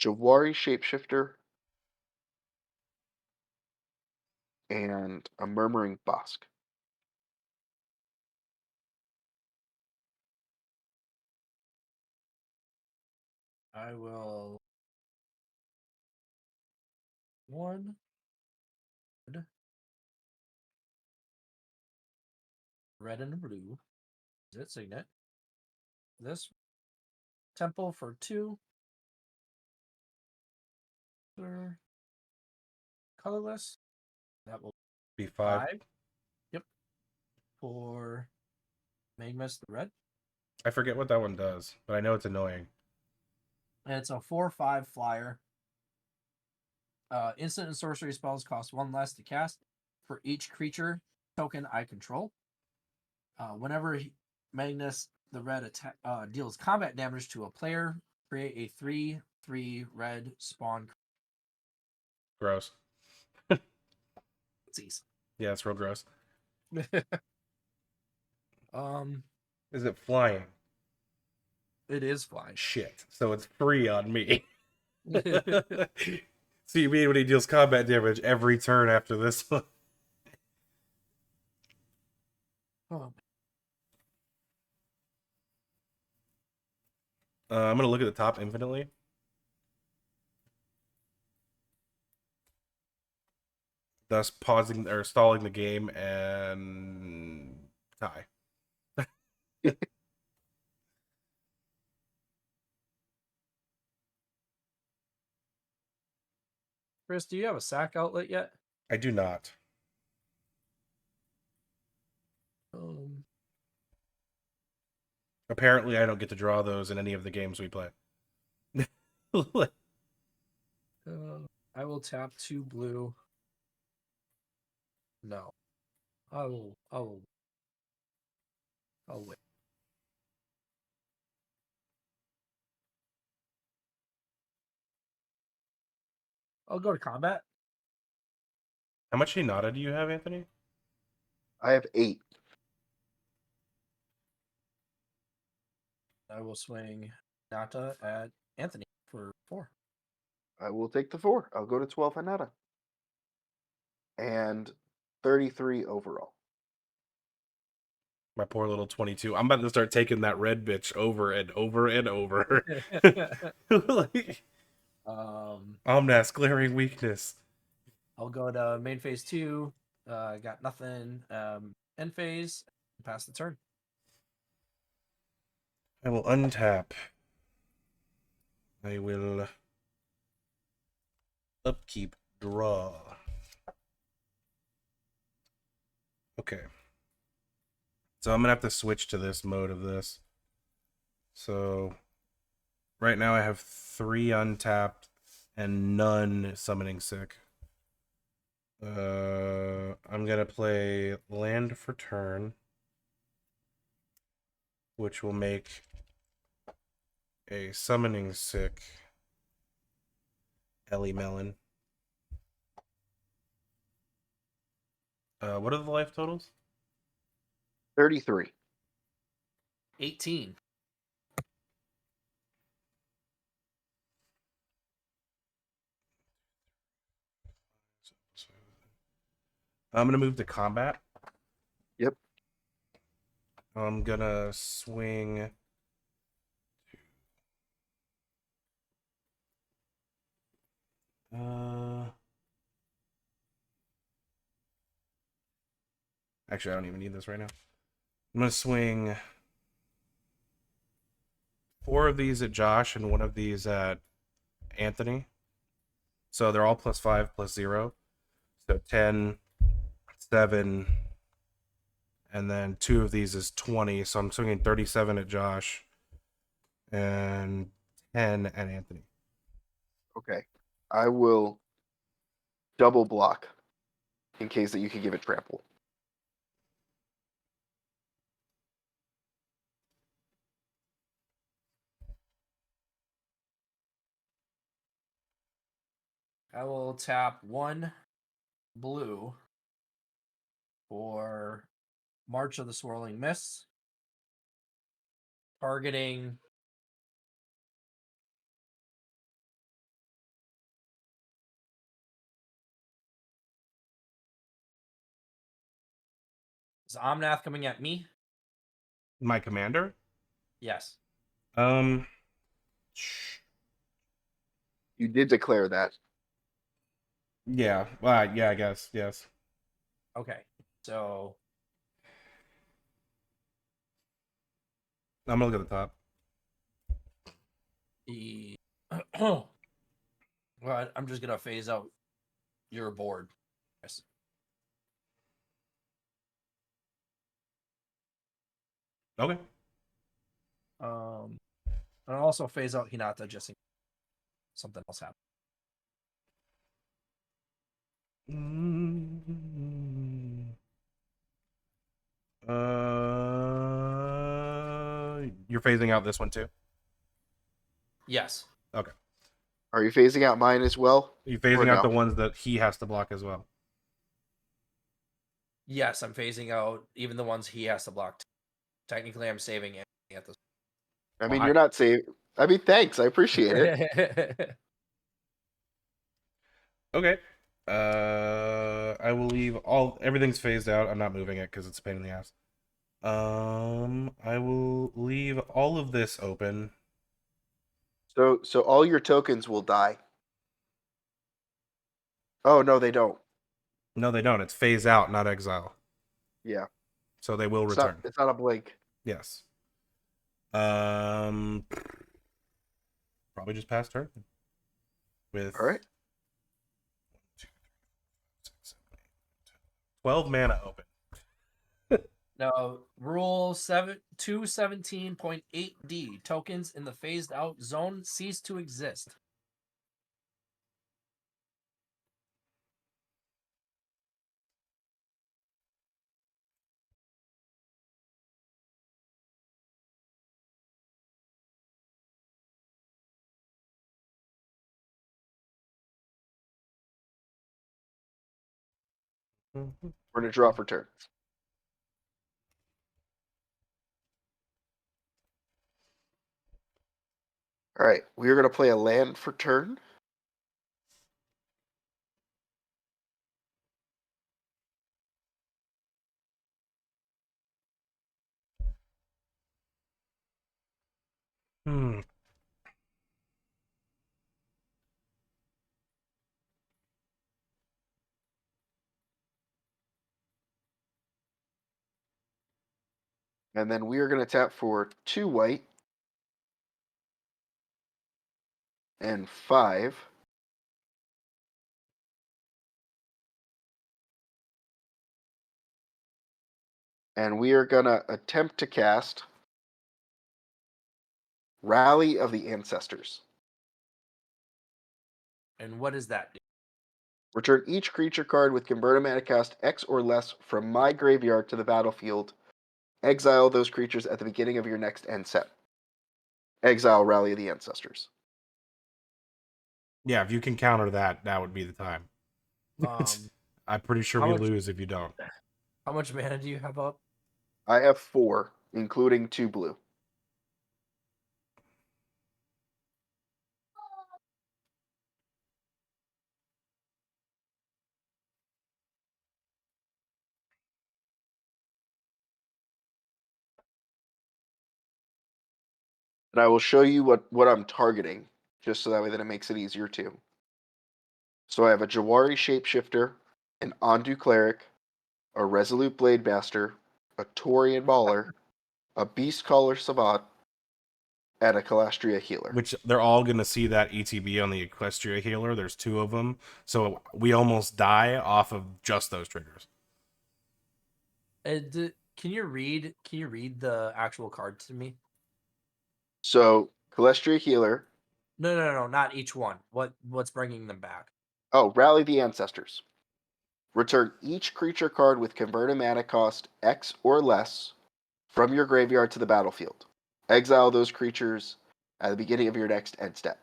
Jawari Shapeshifter and a Murmuring Bosk. I will. 1. Red and blue. Is it signet? This temple for 2. Colorless. That will Be 5. 5. Yep. For Magmus the red. I forget what that one does, but I know it's annoying. And it's a 4/5 flyer. Instant and sorcery spells cost 1 less to cast for each creature token I control. Whenever Magnus the red deals combat damage to a player, create a 3/3 red spawn. Gross. It's easy. Yeah, it's real gross. um, Is it flying? it is flying. Shit. So it's free on me. So you mean when he deals combat damage every turn after this one? Oh, I'm going to look at the top infinitely. Thus pausing or stalling the game and tie. Chris, do you have a sack outlet yet? I do not. Apparently, I don't get to draw those in any of the games we play. I will tap 2 blue. No, I will Oh wait. I'll go to combat. How much Hinata do you have, Anthony? I have 8. I will swing Nata at Anthony for 4. I will take the 4. I'll go to 12 Hinata. And 33 overall. My poor little 22. I'm about to start taking that red bitch over and over and over. Like, Omnath's glaring weakness. I'll go to main phase 2. Got nothing. End phase. Pass the turn. I will untap. I will upkeep, draw. Okay. So I'm going to have to switch to this mode of this. So right now I have 3 untapped and none summoning sick. I'm going to play land for turn, which will make a summoning sick Ellie Melon. What are the life totals? 33. 18. I'm going to move to combat. Yep. I'm going to swing. Actually, I don't even need this right now. I'm going to swing 4 of these at Josh and 1 of these at Anthony. So they're all +5, +0. So 10, 7, and then 2 of these is 20. So I'm swinging 37 at Josh and 10 at Anthony. Okay. I will double block in case that you can give it trample. I will tap 1 blue for March of the Swirling Mists. Targeting is Omnath coming at me? My commander? Yes. You did declare that. Yeah. Yeah, I guess. Yes. Okay. So I'm going to look at the top. the well, I'm just gonna phase out your board. Yes. Okay. And I'll also phase out Hinata just in case something else happens. You're phasing out this one too? Yes. Okay. Are you phasing out mine as well? You're Or phasing out no? the ones that he has to block as well. Yes, I'm phasing out even the ones he has to block. Technically, I'm saving it at this. I mean, Why? you're not saving. I mean, thanks. I appreciate it. Okay. I will leave everything's phased out. I'm not moving it because it's a pain in the ass. I will leave all of this open. So all your tokens will die. Oh no, they don't. No, they don't. It's phase out, not exile. Yeah. So they will It's return. not a blink. Yes. Probably just pass turn. With All right. 12 mana open. Now, Rule 217.8D tokens in the phased out zone cease to exist. We're going to draw for turn. All right, we are going to play a land for turn. Hmm. And then we are going to tap for 2 white and 5. And we are going to attempt to cast Rally of the Ancestors. And what does that do? Return each creature card with converted mana cost X or less from my graveyard to the battlefield. Exile those creatures at the beginning of your next end step. Exile Rally of the Ancestors. Yeah, if you can counter that, that would be the time. I'm pretty sure we lose if you don't. How much mana do you have up? I have 4, including 2 blue. And I will show you what I'm targeting, just so that way that it makes it easier too. So I have a Jawari Shapeshifter, an Ondu Cleric, a Resolute Blade Master, a Taurian Mauler, a Beast Caller Savant, and a Calastria Healer. Which they're all going to see that ETB on the Equestria Healer. There's 2 of them. So we almost die off of just those triggers. Can you read the actual card to me? So Calastria Healer. No, not each one. What's bringing them back? Oh, Rally the Ancestors. Return each creature card with converted mana cost X or less from your graveyard to the battlefield. Exile those creatures at the beginning of your next end step.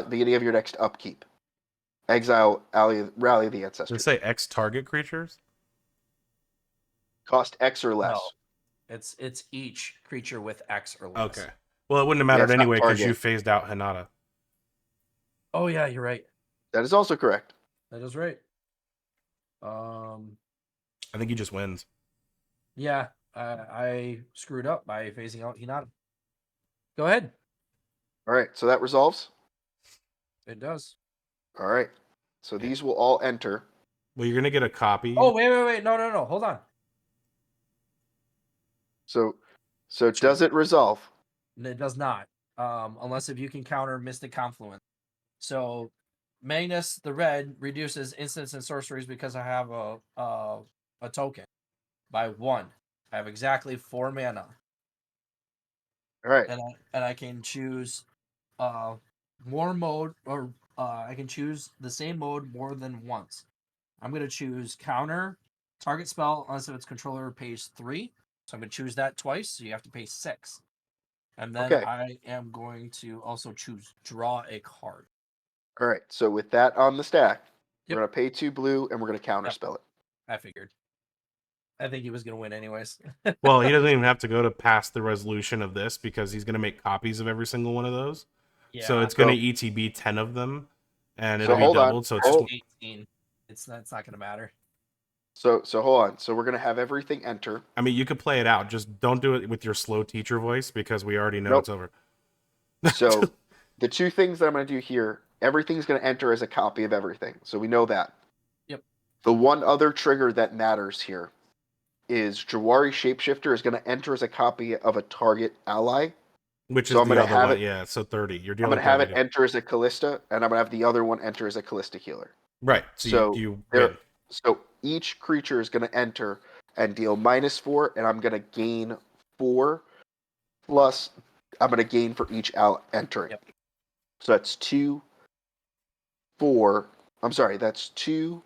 Beginning of your next upkeep. Exile Rally the Does it Ancestors. say X target creatures? Cost X or less. No, it's each creature with X or less. Okay. Well, it wouldn't have mattered it's not anyway because you target. phased out Hinata. Oh yeah, you're right. That is also correct. That is right. I think he just wins. Yeah, I screwed up by phasing out Hinata. Go ahead. All right, so that resolves. It does. All right, so these will all enter. Well, you're gonna get a copy. Oh wait! No! Hold on. So does it resolve? It does not. Unless if you can counter Mystic Confluence. So Magnus the red reduces instants and sorceries because I have a token by 1. I have exactly 4 mana. All right. And I can choose more mode, or I can choose the same mode more than once. I'm gonna choose counter target spell unless if its controller pays 3. So I'm gonna choose that twice, so you have to pay 6. And then Okay. I am going to also choose draw a card. All right. So with that on the stack, Yep. we're gonna pay 2 blue and we're gonna counterspell it. I figured. I think he was gonna win anyways. Well, he doesn't even have to go to past the resolution of this because he's gonna make copies of every single one of those. Yeah. So it's gonna ETB 10 of them, and So it'll be hold on. doubled. So it's Hold- 18. It's not gonna matter. So hold on. So we're gonna have everything enter. I mean, you could play it out. Just don't do it with your slow teacher voice because we already know Nope. it's over. So the 2 things that I'm gonna do here, everything's gonna enter as a copy of everything. So we know that. Yep. The one other trigger that matters here is Jawari Shapeshifter is gonna enter as a copy of a target ally. Which So is I'm the gonna other have one. it. Yeah, so 30. You're I'm dealing gonna have 30 it enter as a Callista, and I'm gonna have the other one enter as a Callista Healer. Right. So you there- win. So each creature is gonna enter and deal -4, and I'm gonna gain 4 plus I'm gonna gain for each entering. Yep. So that's 2, 4. I'm sorry, that's 2,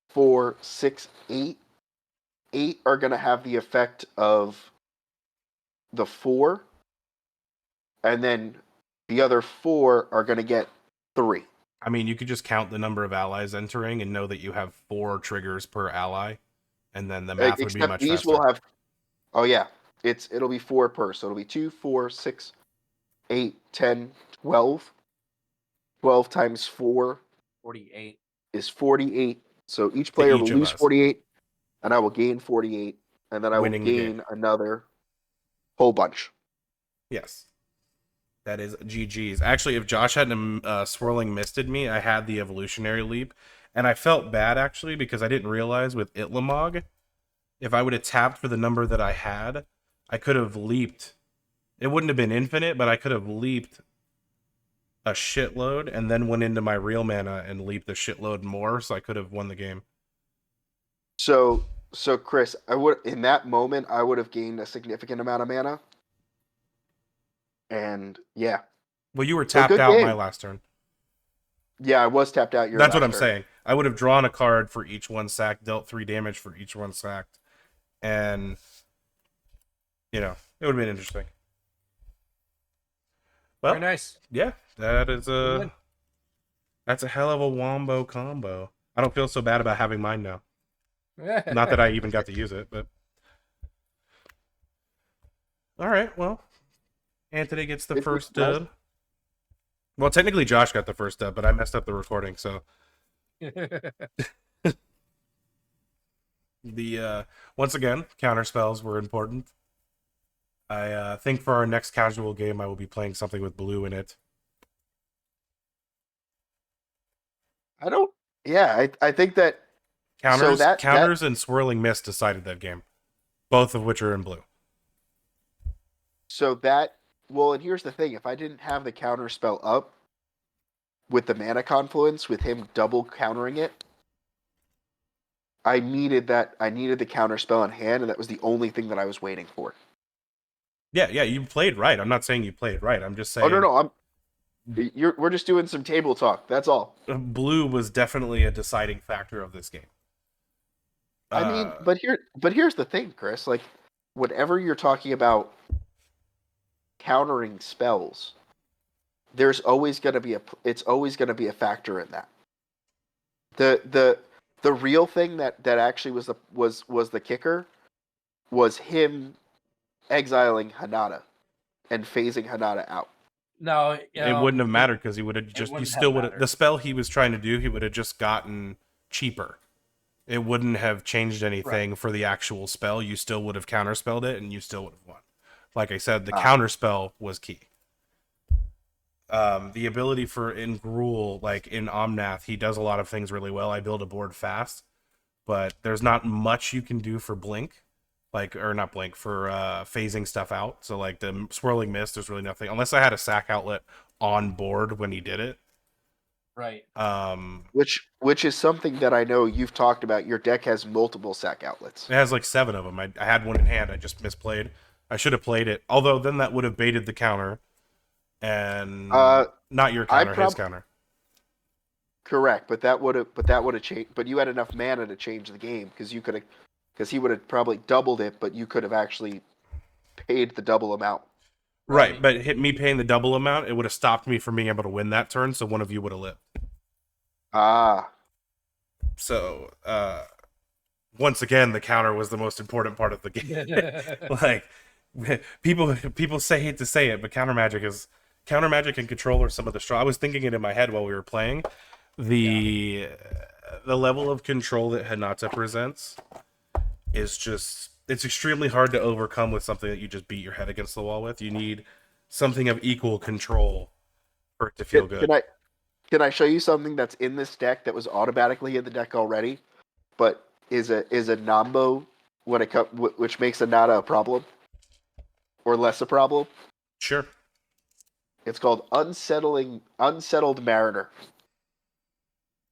4, 6, 8. 8 are gonna have the effect of the 4, and then the other 4 are gonna get 3. I mean, you could just count the number of allies entering and know that you have 4 triggers per ally, and then the math would be Except much these will faster. have. Oh yeah, it'll be 4 per. So it'll be 2, 4, 6, 8, 10, 12. 12 times 4 48. is 48. So each To player will each of lose us, 48, and I will gain 48, and then I will winning the game. gain another whole bunch. Yes. That is GG's. Actually, if Josh hadn't swirling misted me, I had the evolutionary leap, and I felt bad actually because I didn't realize with Itlamog, if I would have tapped for the number that I had, I could have leaped. It wouldn't have been infinite, but I could have leaped a shitload and then went into my real mana and leaped a shitload more, so I could have won the game. So Chris, I would in that moment I would have gained a significant amount of mana. And yeah. Well, you were So tapped good out my game. last turn. Yeah, I was tapped out your That's what last I'm turn. saying. I would have drawn a card for each one sacked, dealt 3 damage for each one sacked, and it would have been interesting. Well, Very nice. yeah, that's a hell of a wombo combo. I don't feel so bad about having mine now. Not that I even got to use it, but all right. Well, Anthony gets the It was first nice. dub. Well, technically Josh got the first dub, but I messed up the recording, so the once again counter spells were important. I think for our next casual game, I will be playing something with blue in it. I don't. Yeah, I think that. So Counters, and swirling mist decided that game, both of which are in blue. So that. Well, and here's the thing: if I didn't have the counter spell up with the mana confluence, with him double countering it, I needed that. I needed the counter spell in hand, and that was the only thing that I was waiting for. Yeah, you played right. I'm not saying you played right. I'm just Oh saying. no, we're just doing some table talk. That's all. Blue was definitely a deciding factor of this game. I mean, but here's the thing, Chris. Like, whenever you're talking about countering spells, there's always going to be it's always going to be a factor in that. The real thing that actually was the kicker was him exiling Hinata and phasing Hinata out. No, it wouldn't have mattered because he would have just. He still would have. The spell he was trying to do, he would have just gotten cheaper. It wouldn't have changed anything for the actual spell. You still would have counterspelled it, and you still would have won. Like I said, the counterspell was key. The ability for in Gruul, like in Omnath, he does a lot of things really well. I build a board fast, but there's not much you can do for Blink, or not Blink, for phasing stuff out. So like the Swirling Mist, there's really nothing unless I had a sack outlet on board when he did it. Right. Which is something that I know you've talked about. Your deck has multiple sack outlets. It has like 7 of them. I had one in hand. I just misplayed. I should have played it. Although then that would have baited the counter, and not your counter, his counter. Correct, but that would have changed. But you had enough mana to change the game because he would have probably doubled it, but you could have actually paid the double amount. Right, but me paying the double amount, it would have stopped me from being able to win that turn, so one of you would have lived. So, once again, the counter was the most important part of the game. Like, people hate to say it, but counter magic and control are some of the strong. I was thinking it in my head while we were playing. The level of control that Hinata presents is just, it's extremely hard to overcome with something that you just beat your head against the wall with. You need something of equal control for it to feel good. Can I show you something that's in this deck that was automatically in the deck already, but is a Nambo which makes Hinata a problem or less a problem? Sure. It's called Unsettled Mariner.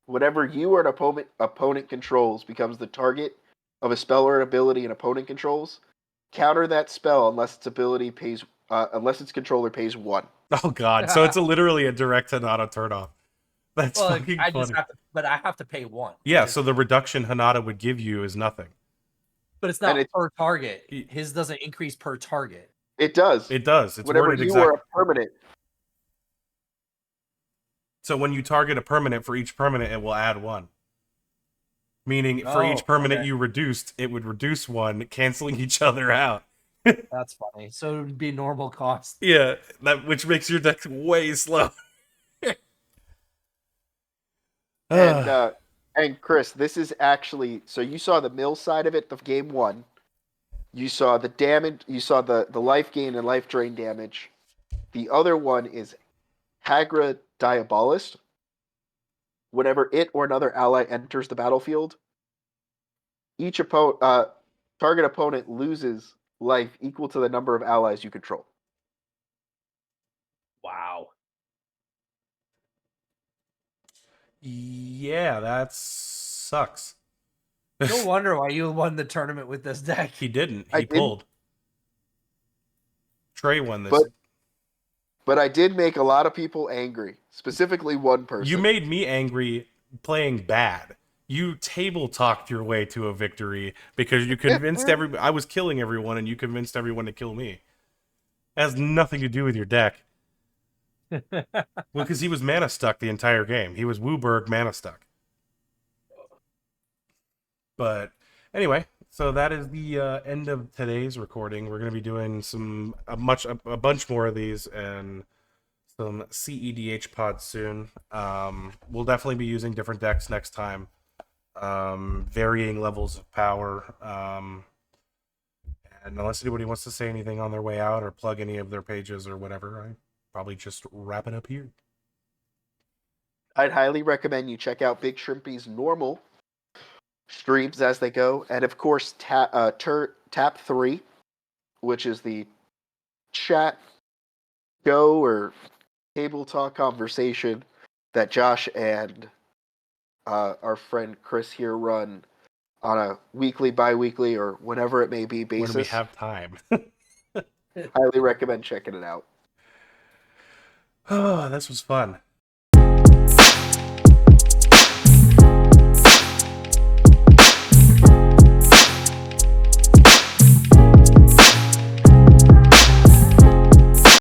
Whenever you or an opponent controls becomes the target of a spell or ability an opponent controls, counter that spell unless its controller pays 1. Oh god! So it's literally a direct Hinata turn-off. That's fucking funny. I have to pay 1. Yeah, so the reduction Hinata would give you is nothing. But it's not per target. His doesn't increase per target. It does. It does. It's whenever worded you exactly. are a permanent. So when you target a permanent, for each permanent, it will add 1. Meaning, for Oh, each permanent okay. you reduced, it would reduce 1, canceling each other out. That's funny. So it would be normal cost. Yeah, which makes your deck way slow. And Chris, this is actually so you saw the mill side of it, the game 1. You saw the damage. You saw the life gain and life drain damage. The other one is Hagra Diabolist. Whenever it or another ally enters the battlefield, each target opponent loses life equal to the number of allies you control. Wow. Yeah, that sucks. No wonder why you won the tournament with this deck. He didn't. I He didn't, pulled. Trey won this. but I did make a lot of people angry, specifically one person. You made me angry playing bad. You table talked your way to a victory because you convinced everybody. I was killing everyone, and you convinced everyone to kill me. It has nothing to do with your deck. Well, because he was mana stuck the entire game. He was Wooburg mana stuck. But anyway, so that is the end of today's recording. We're going to be doing a bunch more of these and some CEDH pods soon. We'll definitely be using different decks next time, varying levels of power. And unless anybody wants to say anything on their way out or plug any of their pages or whatever, I probably just wrap it up here. I'd highly recommend you check out BigShrimpy's normal streams as they go, and of course Tap 3, which is the chat show or table talk conversation that Josh and our friend Chris here run on a weekly, bi-weekly, or whenever it may be basis. When we have time. Highly recommend checking it out. Oh, this was fun.